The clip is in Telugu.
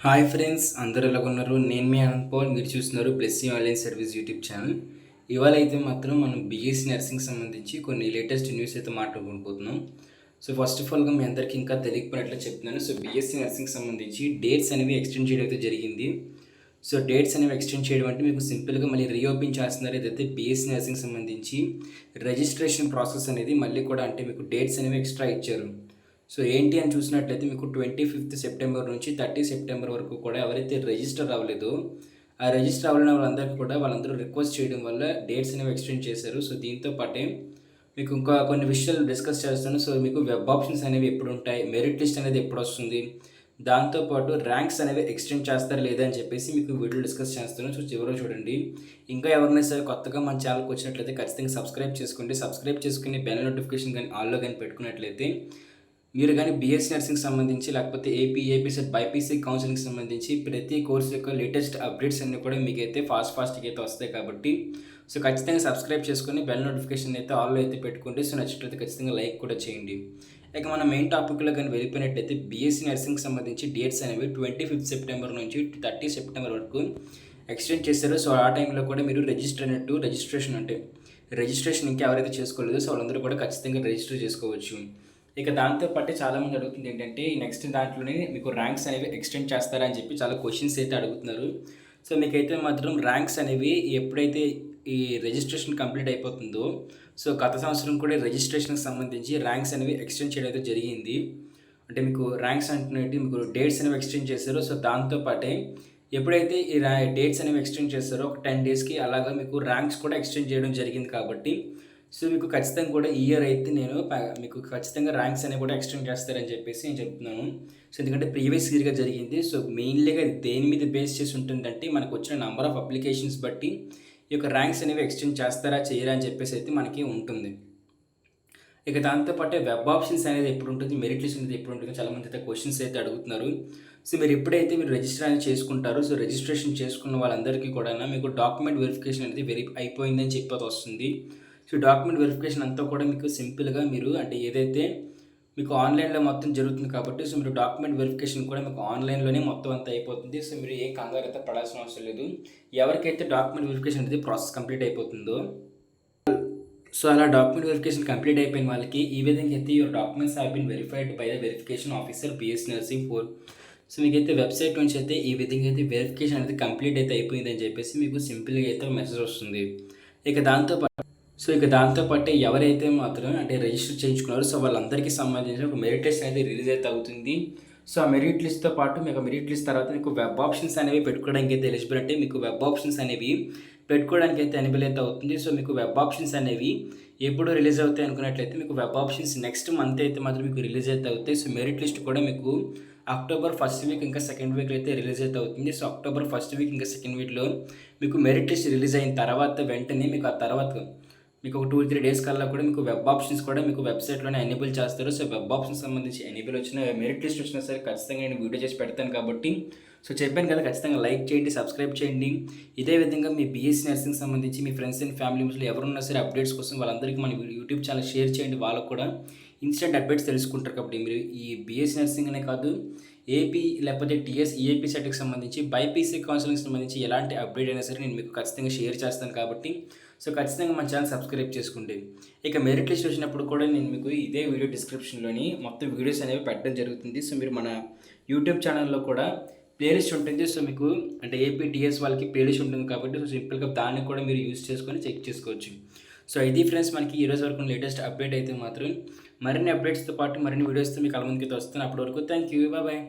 హాయ్ ఫ్రెండ్స్, అందరూ ఎలాగున్నారు? నేను మీ అనంత్ పవన్. మీరు చూస్తున్నారు blessing online service YouTube channel. ఇవాళ అయితే మాత్రం మనం బీఎస్సీ నర్సింగ్ సంబంధించి కొన్ని లేటెస్ట్ న్యూస్ అయితే మాట్లాడుకుంటున్నాం. సో ఫస్ట్ ఆఫ్ ఆల్గా మీ అందరికీ ఇంకా తెలియకపోయినట్లు చెప్తున్నాను. సో బీఎస్సీ నర్సింగ్ సంబంధించి డేట్స్ అనేవి ఎక్స్టెండ్ చేయడం అయితే జరిగింది. సో డేట్స్ అనేవి ఎక్స్టెండ్ చేయడం అంటే మీకు సింపుల్గా మళ్ళీ రీఓపెన్ చేస్తున్నారు. ఏదైతే బీఎస్సీ నర్సింగ్ సంబంధించి రిజిస్ట్రేషన్ ప్రాసెస్ అనేది మళ్ళీ కూడా అంటే మీకు డేట్స్ అనేవి ఎక్స్ట్రా ఇచ్చారు. సో ఏంటి అని చూసినట్లయితే మీకు 25th సెప్టెంబర్ నుంచి 30 సెప్టెంబర్ వరకు కూడా ఎవరైతే రిజిస్టర్ అవ్వలేదో ఆ రిజిస్టర్ అవ్వలేని వాళ్ళందరికీ కూడా వాళ్ళందరూ రిక్వెస్ట్ చేయడం వల్ల డేట్స్ అనేవి ఎక్స్టెండ్ చేశారు. సో దీంతో పాటే మీకు ఇంకా కొన్ని విషయాలు డిస్కస్ చేస్తాను. సో మీకు వెబ్ ఆప్షన్స్ అనేవి ఎప్పుడు ఉంటాయి, మెరిట్ లిస్ట్ అనేది ఎప్పుడు వస్తుంది, దాంతోపాటు ర్యాంక్స్ అనేవి ఎక్స్టెండ్ చేస్తారా లేదా అని చెప్పేసి మీకు వీడియో డిస్కస్ చేస్తాను. సో చివరిలో చూడండి. ఇంకా ఎవరైనా సరే కొత్తగా మన ఛానల్కి వచ్చినట్లయితే ఖచ్చితంగా సబ్స్క్రైబ్ చేసుకోండి. సబ్స్క్రైబ్ చేసుకుని బెల్ నోటిఫికేషన్ కానీ ఆల్లో కానీ పెట్టుకున్నట్లయితే మీరు కానీ బీఎస్సీ నర్సింగ్ సంబంధించి లేకపోతే ఏపీసెట్ బైపీసీ కౌన్సిలింగ్ సంబంధించి ప్రతి కోర్సు యొక్క లేటెస్ట్ అప్డేట్స్ అన్నీ కూడా మీకైతే ఫాస్ట్గా అయితే వస్తాయి. కాబట్టి సో ఖచ్చితంగా సబ్స్క్రైబ్ చేసుకొని బెల్ నోటిఫికేషన్ అయితే ఆల్లో అయితే పెట్టుకోండి. సో నచ్చినట్లయితే ఖచ్చితంగా లైక్ కూడా చేయండి. ఇక మన మెయిన్ టాపిక్లో కానీ వెళ్ళిపోయినట్లయితే బీఎస్సీ నర్సింగ్ సంబంధించి డేట్స్ అనేవి 25th సెప్టెంబర్ నుంచి 30 సెప్టెంబర్ వరకు ఎక్స్టెండ్ చేశారు. సో ఆ టైంలో కూడా మీరు రిజిస్ట్రేషన్ ఇంకా ఎవరైతే చేసుకోలేదో సో వాళ్ళందరూ కూడా ఖచ్చితంగా రిజిస్టర్ చేసుకోవచ్చు. ఇక దాంతోపాటు చాలామంది అడుగుతుంది ఏంటంటే ఈ నెక్స్ట్ దాంట్లోనే మీకు ర్యాంక్స్ అనేవి ఎక్స్టెండ్ చేస్తారా అని చెప్పి చాలా క్వశ్చన్స్ అయితే అడుగుతున్నారు. సో మీకైతే మాత్రం ర్యాంక్స్ అనేవి ఎప్పుడైతే ఈ రిజిస్ట్రేషన్ కంప్లీట్ అయిపోతుందో సో గత సంవత్సరం కూడా రిజిస్ట్రేషన్కి సంబంధించి ర్యాంక్స్ అనేవి ఎక్స్టెండ్ చేయడం అయితే జరిగింది. అంటే మీకు ర్యాంక్స్ అంటున్నట్టు మీకు డేట్స్ అనేవి ఎక్స్టెండ్ చేశారో సో దాంతోపాటే ఎప్పుడైతే ఈ డేట్స్ అనేవి ఎక్స్టెండ్ చేస్తారో ఒక 10 డేస్కి అలాగా మీకు ర్యాంక్స్ కూడా ఎక్స్టెండ్ చేయడం జరిగింది. కాబట్టి సో మీకు ఖచ్చితంగా కూడా ఈ ఇయర్ అయితే నేను మీకు ఖచ్చితంగా ర్యాంక్స్ అనేవి కూడా ఎక్స్టెండ్ చేస్తారని చెప్పేసి నేను చెప్తున్నాను. సో ఎందుకంటే ప్రీవియస్ ఇయర్గా జరిగింది. సో మెయిన్లీగా దేని మీద బేస్ చేసి ఉంటుందంటే మనకు వచ్చిన నెంబర్ ఆఫ్ అప్లికేషన్స్ బట్టి ఈ యొక్క ర్యాంక్స్ అనేవి ఎక్స్టెండ్ చేస్తారా చేయరా అని చెప్పేసి అయితే మనకి ఉంటుంది. ఇక దాంతోపాటు వెబ్ ఆప్షన్స్ అనేది ఎప్పుడు ఉంటుంది, మెరిట్ లిస్ట్ అనేది ఎప్పుడు ఉంటుంది, చాలామంది అయితే క్వశ్చన్స్ అయితే అడుగుతున్నారు. సో మీరు ఎప్పుడైతే మీరు రిజిస్టర్ అనేది చేసుకుంటారో సో రిజిస్ట్రేషన్ చేసుకున్న వాళ్ళందరికీ కూడా మీకు డాక్యుమెంట్ వెరిఫికేషన్ అనేది అయిపోయిందని చెప్పేది వస్తుంది. సో డాక్యుమెంట్ వెరిఫికేషన్ అంతా కూడా మీకు సింపుల్గా మీరు అంటే ఏదైతే మీకు ఆన్లైన్లో మొత్తం జరుగుతుంది కాబట్టి సో మీరు డాక్యుమెంట్ వెరిఫికేషన్ కూడా మీకు ఆన్లైన్లోనే మొత్తం అంతా అయిపోతుంది. సో మీరు ఏ కంగారు అయితే పడాల్సిన అవసరం లేదు. ఎవరికైతే డాక్యుమెంట్ వెరిఫికేషన్ అనేది ప్రాసెస్ కంప్లీట్ అయిపోతుందో సో అలా డాక్యుమెంట్ వెరిఫికేషన్ కంప్లీట్ అయిపోయిన వాళ్ళకి ఈ విధంగా అయితే your documents have been verified by the verification officer BSc nursing 4. So మీకైతే వెబ్సైట్ నుంచి అయితే ఈ విధంగా అయితే వెరిఫికేషన్ అనేది కంప్లీట్ అయితే అయిపోయిందని చెప్పేసి మీకు సింపుల్గా అయితే మెసేజ్ వస్తుంది. ఇక దాంతోపాటు ఎవరైతే మాత్రం అంటే రిజిస్టర్ చేయించుకున్నారో సో వాళ్ళందరికీ సంబంధించిన ఒక మెరిట్ లిస్ట్ అనేది రిలీజ్ అయితే అవుతుంది. సో ఆ మెరిట్ లిస్ట్తో పాటు మీకు మెరిట్ లిస్ట్ తర్వాత మీకు వెబ్ ఆప్షన్స్ అనేవి పెట్టుకోవడానికి అయితే ఎలిజిబుల్, అంటే మీకు వెబ్ ఆప్షన్స్ అనేవి పెట్టుకోవడానికి అయితే ఎలిజిబుల్ అయితే అవుతుంది. సో మీకు వెబ్ ఆప్షన్స్ అనేవి ఎప్పుడు రిలీజ్ అవుతాయి అనుకున్నట్లయితే మీకు వెబ్ ఆప్షన్స్ నెక్స్ట్ మంత్ అయితే మాత్రం మీకు రిలీజ్ అయితే అవుతాయి. సో మెరిట్ లిస్ట్ కూడా మీకు అక్టోబర్ 1st వీక్ ఇంకా 2nd వీక్లో అయితే రిలీజ్ అయితే అవుతుంది. సో అక్టోబర్ 1st వీక్ ఇంకా 2nd వీక్లో మీకు మెరిట్ లిస్ట్ రిలీజ్ అయిన తర్వాత వెంటనే మీకు ఆ తర్వాత మీకు ఒక 2-3 డేస్ కల్లా కూడా మీకు వెబ్ ఆప్షన్స్ కూడా మీకు వెబ్సైట్లోనే ఎనేబుల్ చేస్తారు. సో వెబ్ ఆప్షన్స్ సంబంధించి ఎనేబుల్ వచ్చిన మెరిట్ లిస్ట్ వచ్చినా సరే ఖచ్చితంగా నేను వీడియో చేసి పెడతాను. కాబట్టి సో చెప్పాను కదా, ఖచ్చితంగా లైక్ చేయండి, సబ్స్క్రైబ్ చేయండి. ఇదే విధంగా మీ బీఎస్సీ నర్సింగ్ సంబంధించి మీ ఫ్రెండ్స్ అండ్ ఫ్యామిలీ మెంబర్స్లో ఎవరున్నా సరే అప్డేట్స్ కోసం వాళ్ళందరికీ మన యూట్యూబ్ ఛానల్ షేర్ చేయండి. వాళ్ళకు కూడా ఇన్స్టెంట్ అప్డేట్స్ తెలుసుకుంటారు. కాబట్టి మీరు ఈ బీఎస్సీ నర్సింగ్ అనే కాదు ఏపీ లేకపోతే టీఎస్ ఈఏపీ సెట్కి సంబంధించి బైపీసీ కౌన్సిలింగ్కి సంబంధించి ఎలాంటి అప్డేట్ అయినా సరే నేను మీకు ఖచ్చితంగా షేర్ చేస్తాను. కాబట్టి సో ఖచ్చితంగా మన ఛానల్ సబ్స్క్రైబ్ చేసుకోండి. ఇక మెరిట్ లిస్ట్ వచ్చినప్పుడు కూడా నేను మీకు ఇదే వీడియో డిస్క్రిప్షన్లోని మొత్తం వీడియోస్ అనేవి పెట్టడం జరుగుతుంది. సో మీరు మన యూట్యూబ్ ఛానల్లో కూడా ప్లేలిస్ట్ ఉంటుంది. సో మీకు అంటే ఏపీ టీఎస్ వాళ్ళకి ప్లేలిస్ట్ ఉంటుంది కాబట్టి సో సింపుల్గా దాన్ని కూడా మీరు యూజ్ చేసుకొని చెక్ చేసుకోవచ్చు. సో ఇది ఫ్రెండ్స్ మనకి ఈరోజు వరకు లేటెస్ట్ అప్డేట్ అయితే మాత్రం మరిన్ని అప్డేట్స్తో పాటు మరిన్ని వీడియోస్తో మీకు ముందుకి వస్తాను. అప్పటి వరకు థ్యాంక్ యూ, బాయ్.